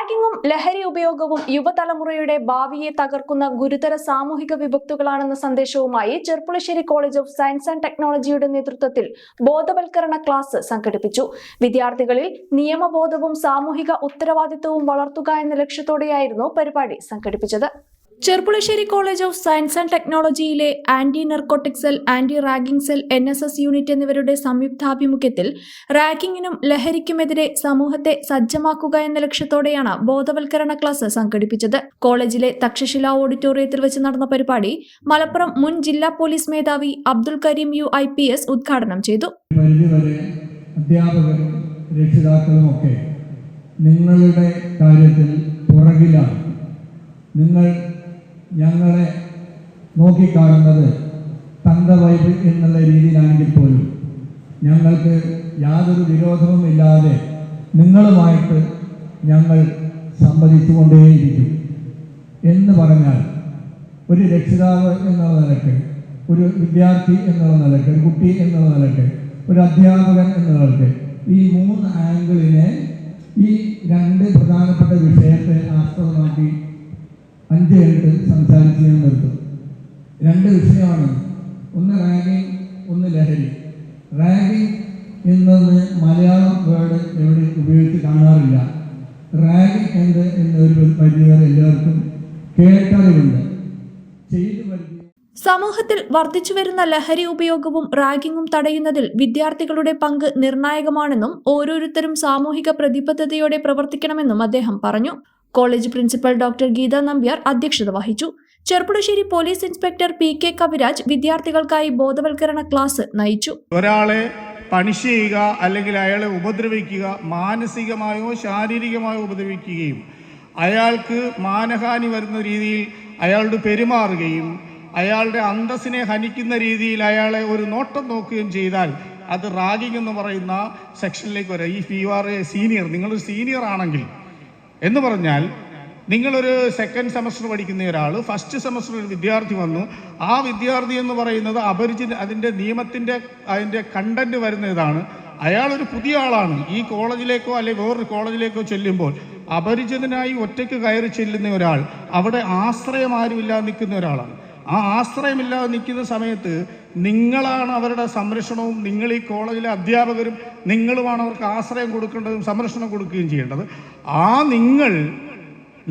റാഗിങ്ങും ലഹരി ഉപയോഗവും യുവതലമുറയുടെ ഭാവിയെ തകർക്കുന്ന ഗുരുതര സാമൂഹിക വിപത്തുകളാണെന്ന സന്ദേശവുമായി Cherpulassery college of science and ടെക്നോളജിയുടെ നേതൃത്വത്തിൽ ബോധവൽക്കരണ ക്ലാസ് സംഘടിപ്പിച്ചു. വിദ്യാർത്ഥികളിൽ നിയമബോധവും സാമൂഹിക ഉത്തരവാദിത്വവും വളർത്തുക എന്ന ലക്ഷ്യത്തോടെയായിരുന്നു പരിപാടി സംഘടിപ്പിച്ചത്. Cherpulassery college of science and ടെക്നോളജിയിലെ anti narcotic cell, anti ragging cell, NSS unit എന്നിവരുടെ സംയുക്താഭിമുഖ്യത്തിൽ റാഗിങ്ങിനും ലഹരിക്കുമെതിരെ സമൂഹത്തെ സജ്ജമാക്കുക എന്ന ലക്ഷ്യത്തോടെയാണ് ബോധവൽക്കരണ ക്ലാസ് സംഘടിപ്പിച്ചത്. കോളേജിലെ തക്ഷശില ഓഡിറ്റോറിയത്തിൽ വെച്ച് നടന്ന പരിപാടി മലപ്പുറം മുൻ ജില്ലാ പോലീസ് മേധാവി അബ്ദുൽ കരീം യു IPS ഉദ്ഘാടനം ചെയ്തു. അധ്യാപകരും രക്ഷിതാക്കളുമൊക്കെ നിങ്ങളുടെ കാര്യത്തിൽ പുറകിലാണ്. നിങ്ങൾ ഞങ്ങളെ നോക്കിക്കാണുന്നത് തന്തവൈബ് എന്നുള്ള രീതിയിലാണെങ്കിൽ പോലും ഞങ്ങൾക്ക് യാതൊരു വിരോധവുമില്ലാതെ നിങ്ങളുമായിട്ട് ഞങ്ങൾ സംവദിച്ചുകൊണ്ടേയിരിക്കും എന്ന് പറഞ്ഞാൽ ഒരു രക്ഷിതാവ് എന്നുള്ള നിലയ്ക്ക്, ഒരു വിദ്യാർത്ഥി എന്നുള്ള നിലയ്ക്ക്, ഒരു കുട്ടി എന്നുള്ള നിലയ്ക്ക്, ഒരു അധ്യാപകൻ എന്നുള്ള നിലയ്ക്ക് ഈ 3 ആംഗിളിനെ, ഈ 2 പ്രധാനപ്പെട്ട വിഷയത്തെ ആസ്പദമാക്കി 5 മിനിറ്റ് സംസാരിച്ച് ഞാൻ നിർത്തും. 2 വിഷയമാണ്. ഒന്ന് റാഗിങ്, ഒന്ന് ലഹരി. റാഗിങ് എന്നത് മലയാളം വേർഡ് എവിടെ ഉപയോഗിച്ച് കാണാറില്ല. റാഗിങ് എന്ത് എന്നൊരു പരിധിവരെ എല്ലാവർക്കും കേട്ടറിവുണ്ട്. ചെയ്തു വരുന്ന സമൂഹത്തിൽ വർദ്ധിച്ചുവരുന്ന ലഹരി ഉപയോഗവും റാഗിങ്ങും തടയുന്നതിൽ വിദ്യാർത്ഥികളുടെ പങ്ക് നിർണായകമാണെന്നും ഓരോരുത്തരും സാമൂഹിക പ്രതിബദ്ധതയോടെ പ്രവർത്തിക്കണമെന്നും അദ്ദേഹം പറഞ്ഞു. College principal doctor Geetha Nambiar അധ്യക്ഷത വഹിച്ചു. Cherpulassery police inspector PK Kaviraj വിദ്യാർത്ഥികൾക്കായി ബോധവൽക്കരണ ക്ലാസ് നയിച്ചു. ഒരാളെ പണിഷ് ചെയ്യുക അല്ലെങ്കിൽ അയാളെ ഉപദ്രവിക്കുക, മാനസികമായോ ശാരീരികമായോ ഉപദ്രവിക്കുകയും അയാൾക്ക് മാനഹാനി വരുന്ന രീതിയിൽ അയാളോട് പെരുമാറുകയും അയാളുടെ അന്തസ്സിനെ ഹനിക്കുന്ന രീതിയിൽ അയാളെ ഒരു നോട്ടം നോക്കുകയും ചെയ്താൽ അത് റാഗിംഗ് എന്ന് പറയുന്ന സെക്ഷനിലേക്ക് വരാം. യു ആർ എ സീനിയർ, നിങ്ങളൊരു സീനിയർ ആണെങ്കിൽ എന്ന് പറഞ്ഞാൽ, നിങ്ങളൊരു 2nd സെമസ്റ്റർ പഠിക്കുന്ന ഒരാൾ, 1st സെമസ്റ്റർ ഒരു വിദ്യാർത്ഥി വന്നു. ആ വിദ്യാർത്ഥി എന്ന് പറയുന്നത് അതിൻ്റെ നിയമത്തിൻ്റെ അതിൻ്റെ കണ്ടന്റ് വരുന്ന ഇതാണ്. അയാളൊരു പുതിയ ആളാണ്. ഈ കോളേജിലേക്കോ അല്ലെങ്കിൽ വേറൊരു കോളേജിലേക്കോ ചെല്ലുമ്പോൾ അപരിചിതനായി ഒറ്റയ്ക്ക് കയറി ചെല്ലുന്ന ഒരാൾ അവിടെ ആശ്രയം ആരുമില്ലാതെ നിൽക്കുന്ന ഒരാളാണ്. ആ ആശ്രയമില്ലാതെ നിൽക്കുന്ന സമയത്ത് നിങ്ങളാണ് അവരുടെ സംരക്ഷണവും, നിങ്ങൾ ഈ കോളേജിലെ അധ്യാപകരും നിങ്ങളുമാണ് അവർക്ക് ആശ്രയം കൊടുക്കേണ്ടതും സംരക്ഷണം കൊടുക്കുകയും ചെയ്യേണ്ടത്. ആ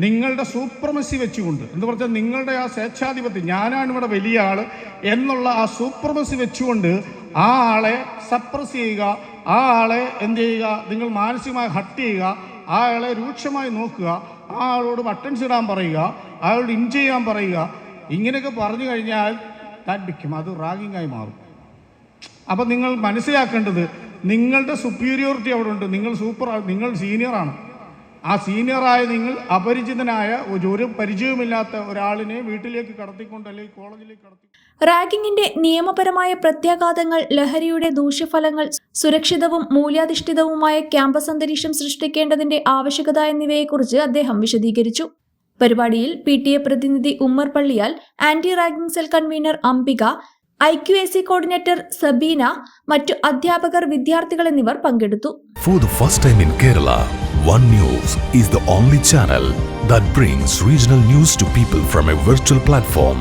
നിങ്ങളുടെ സൂപ്രമസി വെച്ചുകൊണ്ട്, എന്ന് പറഞ്ഞാൽ നിങ്ങളുടെ ആ സ്വേച്ഛാധിപത്യം, ഞാനാണ് ഇവിടെ വലിയ ആൾ എന്നുള്ള ആ സൂപ്രമസി വെച്ചുകൊണ്ട് ആ ആളെ സപ്രസ് ചെയ്യുക, ആ ആളെ എന്ത് ചെയ്യുക, നിങ്ങൾ മാനസികമായി ഹട്ട് ചെയ്യുക, ആ ആളെ രൂക്ഷമായി നോക്കുക, ആ ആളോട് ബട്ടൺസ് ഇടാൻ പറയുക, അയാളോട് ഇൻ ചെയ്യാൻ പറയുക. ഇങ്ങനെയൊക്കെ പറഞ്ഞു കഴിഞ്ഞാൽ അത് റാഗിങ്ങായി മാറും. അപ്പം നിങ്ങൾ മനസ്സിലാക്കേണ്ടത് നിങ്ങളുടെ സുപ്പീരിയോറിറ്റി അവിടെ ഉണ്ട്. നിങ്ങൾ സീനിയറാണ്. ആ സീനിയറായ നിങ്ങൾ അപരിചിതനായ ഒരു പരിചയവുമില്ലാത്ത ഒരാളിനെ വീട്ടിലേക്ക് കടത്തിക്കൊണ്ട് അല്ലെങ്കിൽ കോളേജിലേക്ക് കടത്തി. റാഗിങ്ങിന്റെ നിയമപരമായ പ്രത്യാഘാതങ്ങൾ, ലഹരിയുടെ ദൂഷ്യഫലങ്ങൾ, സുരക്ഷിതവും മൂല്യാധിഷ്ഠിതവുമായ ക്യാമ്പസ് അന്തരീക്ഷം സൃഷ്ടിക്കേണ്ടതിന്റെ ആവശ്യകത എന്നിവയെക്കുറിച്ച് അദ്ദേഹം വിശദീകരിച്ചു. പരിപാടിയിൽ PTA പ്രതിനിധി Ummer Palliyal, anti ragging cell convener Ambika, IQAC coordinator Sabeena, മറ്റു അധ്യാപകർ, വിദ്യാർത്ഥികൾ എന്നിവർ പങ്കെടുത്തു. For the first time in Kerala, One News is the only channel that brings regional news to people from a virtual platform.